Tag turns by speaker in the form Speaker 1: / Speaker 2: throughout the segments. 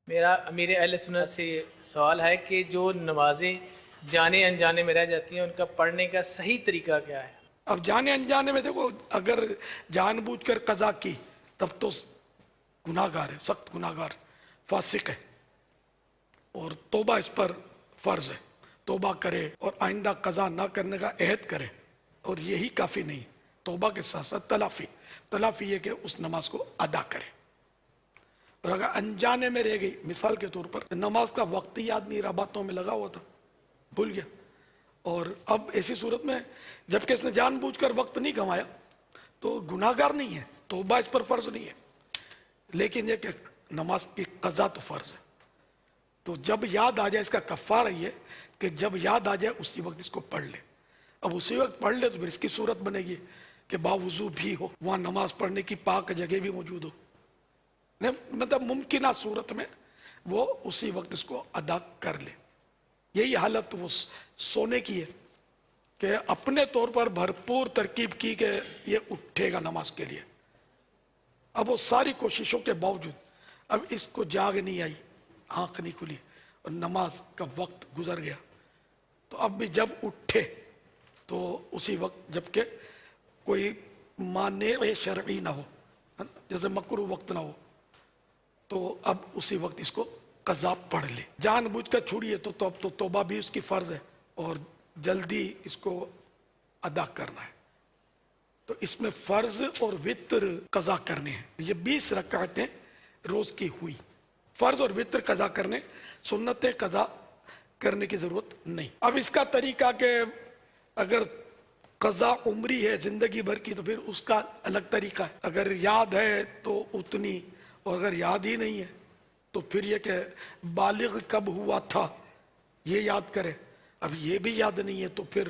Speaker 1: میرا امیر اہل سنت سے سوال ہے کہ جو نمازیں جانے انجانے میں رہ جاتی ہیں ان کا پڑھنے کا صحیح طریقہ کیا ہے؟
Speaker 2: اب جانے انجانے میں دیکھو، اگر جان بوجھ کر قضا کی تب تو گناہ گار ہے، سخت گناہ گار، فاسق ہے، اور توبہ اس پر فرض ہے۔ توبہ کرے اور آئندہ قضا نہ کرنے کا عہد کرے، اور یہی کافی نہیں، توبہ کے ساتھ ساتھ تلافی یہ کہ اس نماز کو ادا کرے۔ اور اگر انجانے میں رہ گئی، مثال کے طور پر نماز کا وقت ہی یاد نہیں رہا، باتوں میں لگا ہوا تھا، بھول گیا، اور اب ایسی صورت میں جبکہ اس نے جان بوجھ کر وقت نہیں گنوایا تو گناہ گار نہیں ہے، توبہ اس پر فرض نہیں ہے، لیکن یہ کہ نماز کی قضا تو فرض ہے۔ تو جب یاد آ جائے، اس کا کفارہ یہ کہ جب یاد آ جائے اسی وقت اس کو پڑھ لے۔ اب اسی وقت پڑھ لے تو پھر اس کی صورت بنے گی کہ باوضو بھی ہو، وہاں نماز پڑھنے کی پاک جگہ بھی موجود ہو، مطلب ممکنہ صورت میں وہ اسی وقت اس کو ادا کر لے۔ یہی حالت وہ سونے کی ہے کہ اپنے طور پر بھرپور ترکیب کی کہ یہ اٹھے گا نماز کے لیے، اب وہ ساری کوششوں کے باوجود اب اس کو جاگ نہیں آئی، آنکھ نہیں کھلی اور نماز کا وقت گزر گیا، تو اب بھی جب اٹھے تو اسی وقت، جبکہ کوئی مانع شرعی نہ ہو، جیسے مکروہ وقت نہ ہو، تو اب اسی وقت اس کو قضا پڑھ لے۔ جان بوجھ کر چھوڑیے تو اب تو توبہ بھی اس کی فرض ہے اور جلدی اس کو ادا کرنا ہے۔ تو اس میں فرض اور وتر قضا کرنے ہیں، یہ 20 رکعتیں روز کی ہوئی، فرض اور وتر قضا کرنے، سنتیں قضا کرنے کی ضرورت نہیں۔ اب اس کا طریقہ کہ اگر قضا عمری ہے، زندگی بھر کی، تو پھر اس کا الگ طریقہ ہے، اگر یاد ہے تو اتنی، اور اگر یاد ہی نہیں ہے تو پھر یہ کہ بالغ کب ہوا تھا یہ یاد کرے۔ اب یہ بھی یاد نہیں ہے تو پھر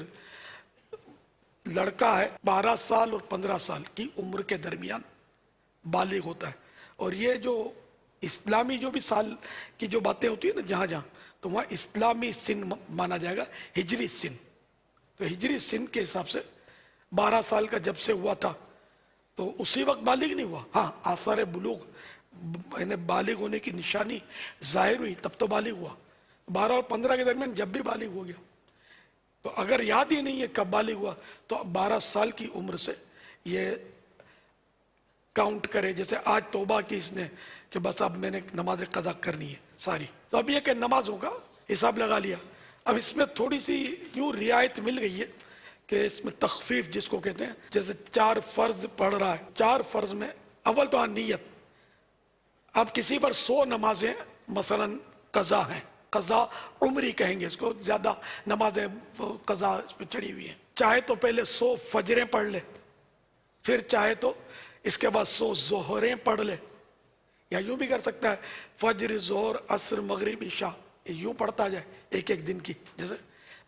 Speaker 2: لڑکا ہے 12 سال اور 15 سال کی عمر کے درمیان بالغ ہوتا ہے، اور یہ جو اسلامی جو بھی سال کی جو باتیں ہوتی ہیں نا، جہاں جہاں، تو وہاں اسلامی سن مانا جائے گا، ہجری سن، تو ہجری سن کے حساب سے 12 سال کا جب سے ہوا تھا تو اسی وقت بالغ نہیں ہوا، ہاں آثار بلوغ یعنی بالغ ہونے کی نشانی ظاہر ہوئی تب تو بالغ ہوا، 12 اور 15 کے درمیان جب بھی بالغ ہو گیا۔ تو اگر یاد ہی نہیں ہے کب بالغ ہوا تو 12 سال کی عمر سے یہ کاؤنٹ کرے، جیسے آج توبہ کی اس نے کہ بس اب میں نے نماز قضا کرنی ہے ساری، تو اب یہ کہ نمازوں کا حساب لگا لیا۔ اب اس میں تھوڑی سی یوں رعایت مل گئی ہے کہ اس میں تخفیف جس کو کہتے ہیں، جیسے 4 فرض پڑھ رہا ہے، 4 فرض میں اول تو نیت، اب کسی پر 100 نمازیں مثلا قضا ہیں، قضا عمری کہیں گے اس کو، زیادہ نمازیں قضا اس پہ چڑھی ہوئی ہیں، چاہے تو پہلے 100 فجریں پڑھ لے، پھر چاہے تو اس کے بعد 100 ظہریں پڑھ لے، یا یوں بھی کر سکتا ہے فجر، ظہر، عصر، مغرب، عشاء، یوں پڑھتا جائے ایک ایک دن کی، جیسے،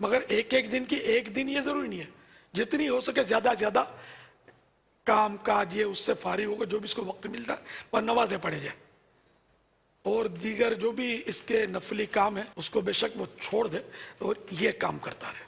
Speaker 2: مگر ایک ایک دن کی ایک دن یہ ضروری نہیں ہے، جتنی ہو سکے زیادہ زیادہ کام کاج یہ اس سے فارغ ہوگا، جو بھی اس کو وقت ملتا ہے وہ نمازیں پڑھے جائے، اور دیگر جو بھی اس کے نفلی کام ہے اس کو بے شک وہ چھوڑ دے اور یہ کام کرتا رہے۔